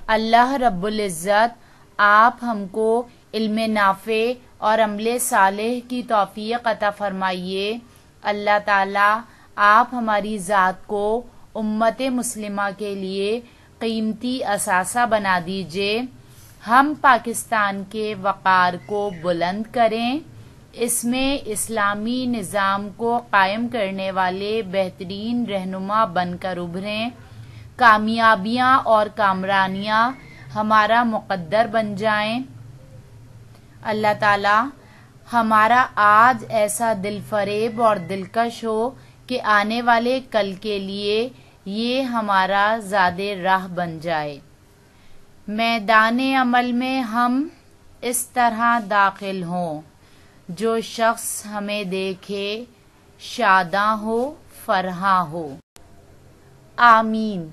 اللہ رب العزت آپ ہم کو علم نافع اور عمل صالح کی توفیق عطا فرمائیے۔ اللہ تعالیٰ آپ ہماری ذات کو امت مسلمہ کے لیے قیمتی اثاثہ بنا دیجیے۔ ہم پاکستان کے وقار کو بلند کریں، اس میں اسلامی نظام کو قائم کرنے والے بہترین رہنما بن کر ابھریں، کامیابیاں اور کامرانیاں ہمارا مقدر بن جائیں۔ اللہ تعالیٰ ہمارا آج ایسا دل فریب اور دلکش ہو کہ آنے والے کل کے لیے یہ ہمارا زاد راہ بن جائے۔ میدان عمل میں ہم اس طرح داخل ہوں، جو شخص ہمیں دیکھے شاداں ہو، فرحاں ہو۔ آمین۔